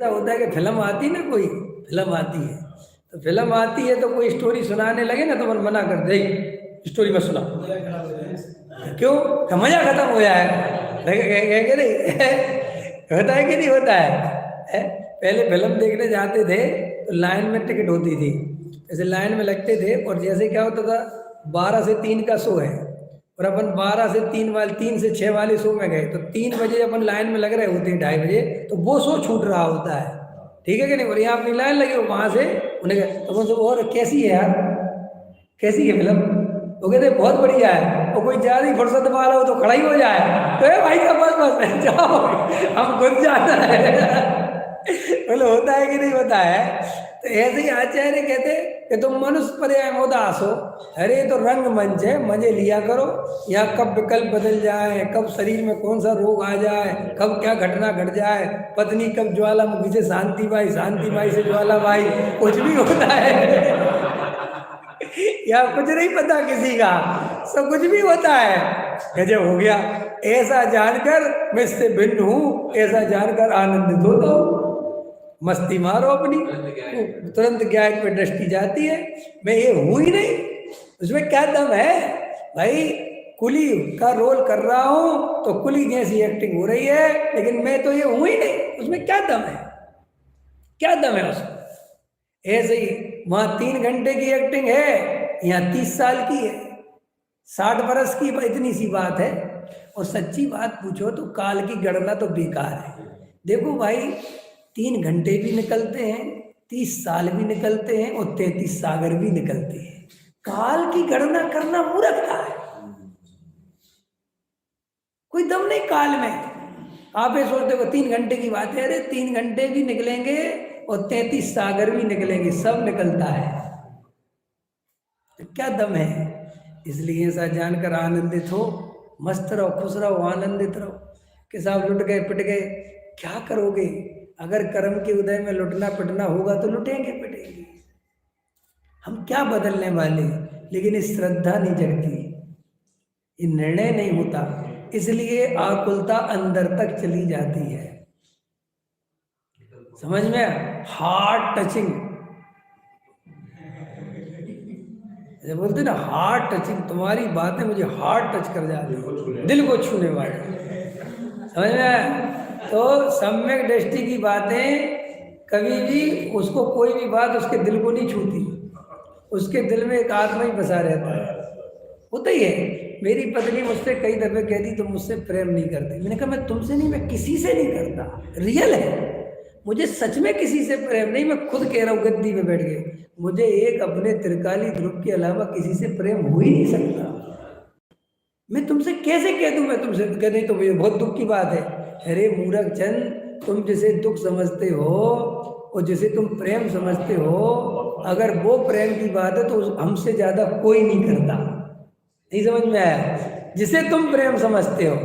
ऐसा होता है कि फिल्म आती ना, कोई फिल्म आती है तो फिल्म आती है तो कोई स्टोरी सुनाने लगे ना तो मन मना कर दे, स्टोरी मत सुना। क्यों? कि मजा खत्म हो जाएगा। कहेंगे नहीं होता है कि नहीं होता है? पहले फिल्म देखने जाते थे तो लाइन में टिकट होती थी, जैसे लाइन में लगते थे और जैसे क्या होता था 12 से 3 का शो है और अपन 12 से 3 वाले 3 से 6 वाले शो में गए तो 3 बजे अपन लाइन में लग रहे होते हैं, 2:30 बजे तो वो शो छूट रहा होता है। ठीक है कि नहीं? और यहाँ अपनी लाइन लगे हो वहाँ से उन्हें तो उनसे और कैसी है यार, कैसी है फिल्म? वो कहते बहुत बढ़िया है। और कोई ज़्यादा ही फुर्सत वाला हो तो खड़ा ही हो जाए तो भाई का बस बस जाओ हम खुद जाना है। बोले होता है कि नहीं होता है? तो ऐसे ही आचार्य कहते कि तुम मनुष्य पर्याय उदास हो, अरे तो रंग मंच है, मजे लिया करो। यहाँ कब विकल्प बदल जाए, कब शरीर में कौन सा रोग आ जाए, कब क्या घटना घट जाए, पत्नी कब ज्वालामुखी से शांतिबाई, शांतिबाई से ज्वालाबाई, कुछ भी होता है या कुछ नहीं पता किसी का, सब कुछ भी होता है। गजब हो गया, ऐसा जानकर मैं इससे भिन्न हूं, ऐसा जानकर आनंदित होता हूं। मस्ती मारो अपनी, तुरंत ज्ञान पे दृष्टि जाती है, मैं ये हूं ही नहीं, उसमें क्या दम है भाई? कुली का रोल कर रहा हूं तो कुली जैसी एक्टिंग हो रही है, लेकिन मैं तो ये हूं ही नहीं, उसमें क्या दम है? क्या दम है उसमें? ऐसे ही वहां 3 घंटे की एक्टिंग है, यहाँ 30 साल की है, 60 बरस की, इतनी सी बात है। और सच्ची बात पूछो तो काल की गणना तो बेकार है। देखो भाई 3 घंटे भी निकलते हैं, 30 साल भी निकलते हैं और 33 सागर भी निकलते हैं। काल की गणना करना मूर्खता है, कोई दम नहीं काल में। आप ये सोचते हो 3 घंटे की बात है, अरे 3 घंटे भी निकलेंगे और 33 सागर भी निकलेंगे, सब निकलता है, तो क्या दम है? इसलिए ऐसा जानकर आनंदित हो, मस्त रहो, खुश रहो, आनंदित रहो। कि साहब लुट गए पिट गए, क्या करोगे? अगर कर्म के उदय में लुटना पिटना होगा तो लुटेंगे पिटेंगे, हम क्या बदलने वाले? लेकिन इस श्रद्धा नहीं जगती, ये निर्णय नहीं होता, इसलिए आकुलता अंदर तक चली जाती है। समझ में? हार्ट टचिंग, जब बोलते ना हार्ट टचिंग, तुम्हारी बातें मुझे हार्ट टच कर जाती है, दिल को छूने वाली। समझ में? तो सम्यक दृष्टि की बातें कभी भी उसको, कोई भी बात उसके दिल को नहीं छूती, उसके दिल में एक आत्मा ही बसा रहता है। होता ही है। मेरी पत्नी मुझसे कई दफे कहती तुम मुझसे प्रेम नहीं करते, मैंने कहा मैं तुमसे नहीं, मैं किसी से नहीं करता, रियल है, मुझे सच में किसी से प्रेम नहीं, मैं खुद कह रहा हूँ गद्दी में बैठ के, मुझे एक अपने त्रिकाली ध्रुव के अलावा किसी से प्रेम हो ही नहीं सकता। मैं तुमसे कैसे कह दूं? मैं तुमसे कह नहीं तो मुझे बहुत दुख की बात है। अरे मूर्ख चंद, तुम जिसे दुख समझते हो और जिसे तुम प्रेम समझते हो, अगर वो प्रेम की बात है तो हमसे ज्यादा कोई नहीं करता। नहीं समझ में आया? जिसे तुम प्रेम समझते हो,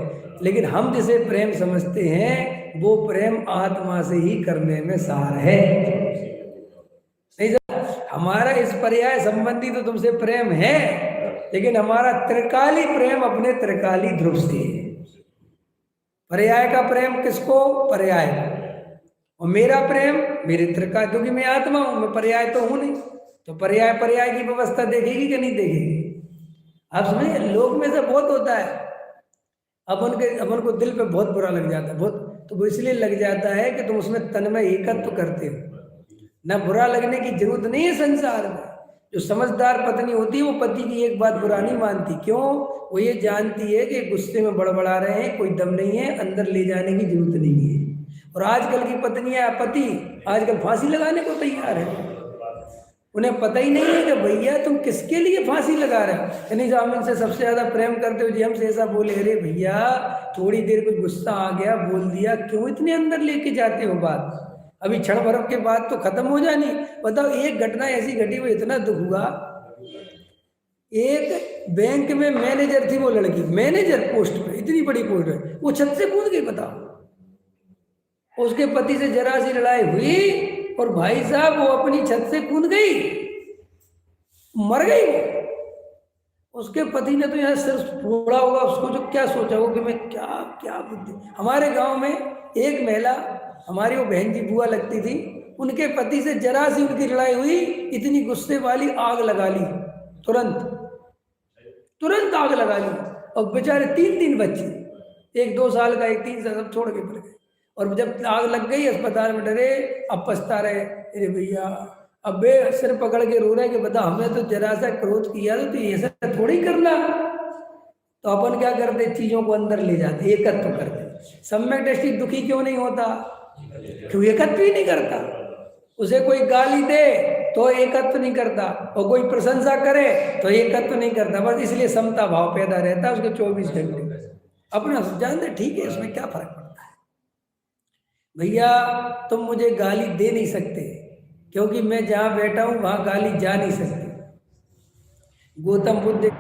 लेकिन हम जिसे प्रेम समझते हैं वो प्रेम आत्मा से ही करने में सार है। नहीं समझ? हमारा इस पर्याय संबंधी तो तुमसे प्रेम है, लेकिन हमारा त्रिकाली प्रेम अपने त्रिकाली ध्रुव से है। पर्याय का प्रेम किसको? पर्याय। और मेरा प्रेम मेरे त्रिकाल, क्योंकि मैं आत्मा हूं, मैं पर्याय तो हूं नहीं, तो पर्याय पर्याय की व्यवस्था देखेगी कि नहीं देखेगी? आप समझिए, लोग में से बहुत होता है, अपन को दिल पे बहुत बुरा लग जाता है, बहुत, तो वो इसलिए लग जाता है कि तुम उसमें तन्मय एकत्व करते हो। ना बुरा लगने की जरूरत नहीं है संसार में। जो समझदार पत्नी होती है वो पति की एक बात बुरा नहीं मानती। क्यों? वो ये जानती है कि गुस्से में बड़बड़ा रहे हैं, कोई दम नहीं है, अंदर ले जाने की जरूरत नहीं है। और आजकल की पत्नियां, पति आजकल फांसी लगाने को तैयार है, उन्हें पता ही नहीं है कि भैया तुम किसके लिए फांसी लगा रहे हो। यानी जो हम इनसे सबसे ज्यादा प्रेम करते हो जी, हमसे ऐसा बोले, अरे भैया थोड़ी देर कोई गुस्सा आ गया, बोल दिया, क्यों इतने अंदर लेके जाते हो बात? अभी क्षण भर के बाद तो खत्म हो जानी। बताओ, एक घटना ऐसी घटी, वो इतना दुख हुआ। एक बैंक में मैनेजर थी, वो लड़की मैनेजर पोस्ट पे, इतनी बड़ी पोस्ट है, वो छत से कूद गई। बताओ, उसके पति से जरा सी लड़ाई हुई और भाई साहब वो अपनी छत से कूद गई, मर गई वो। उसके पति ने तो यहाँ सिर फोड़ा होगा, उसको जो क्या सोचा हो कि मैं क्या क्या बुद्धि। हमारे गांव में एक महिला हमारी वो बहन जी बुआ लगती थी, उनके पति से जरा सी उनकी लड़ाई हुई, इतनी गुस्से वाली आग लगा ली, तुरंत तुरंत आग लगा ली। और बेचारे 3 बच्चे, एक 2 साल का, एक 3 साल, सब छोड़ के पड़ गए। और जब आग लग गई अस्पताल में डरे, अब पछता रहे, अरे भैया अब बे सिर पकड़ के रो रहे कि बता हमने तो जरा सा क्रोध किया तो ऐसा थोड़ी करना। तो अपन क्या करते, चीजों को अंदर ले जाते, एकत्व करते। सम्यक दृष्टि दुखी क्यों नहीं होता, क्यों एकत्व ही नहीं करता। उसे कोई गाली दे तो एकत्व नहीं करता, और कोई प्रशंसा करे तो एकत्व नहीं करता, बस इसलिए समता भाव पैदा रहता है उसके 24 घंटे। अपना जानते ठीक है, इसमें क्या फर्क पड़ता है। भैया तुम मुझे गाली दे नहीं सकते, क्योंकि मैं जहां बैठा हूं वहां गाली जा नहीं सकती। गौतम बुद्ध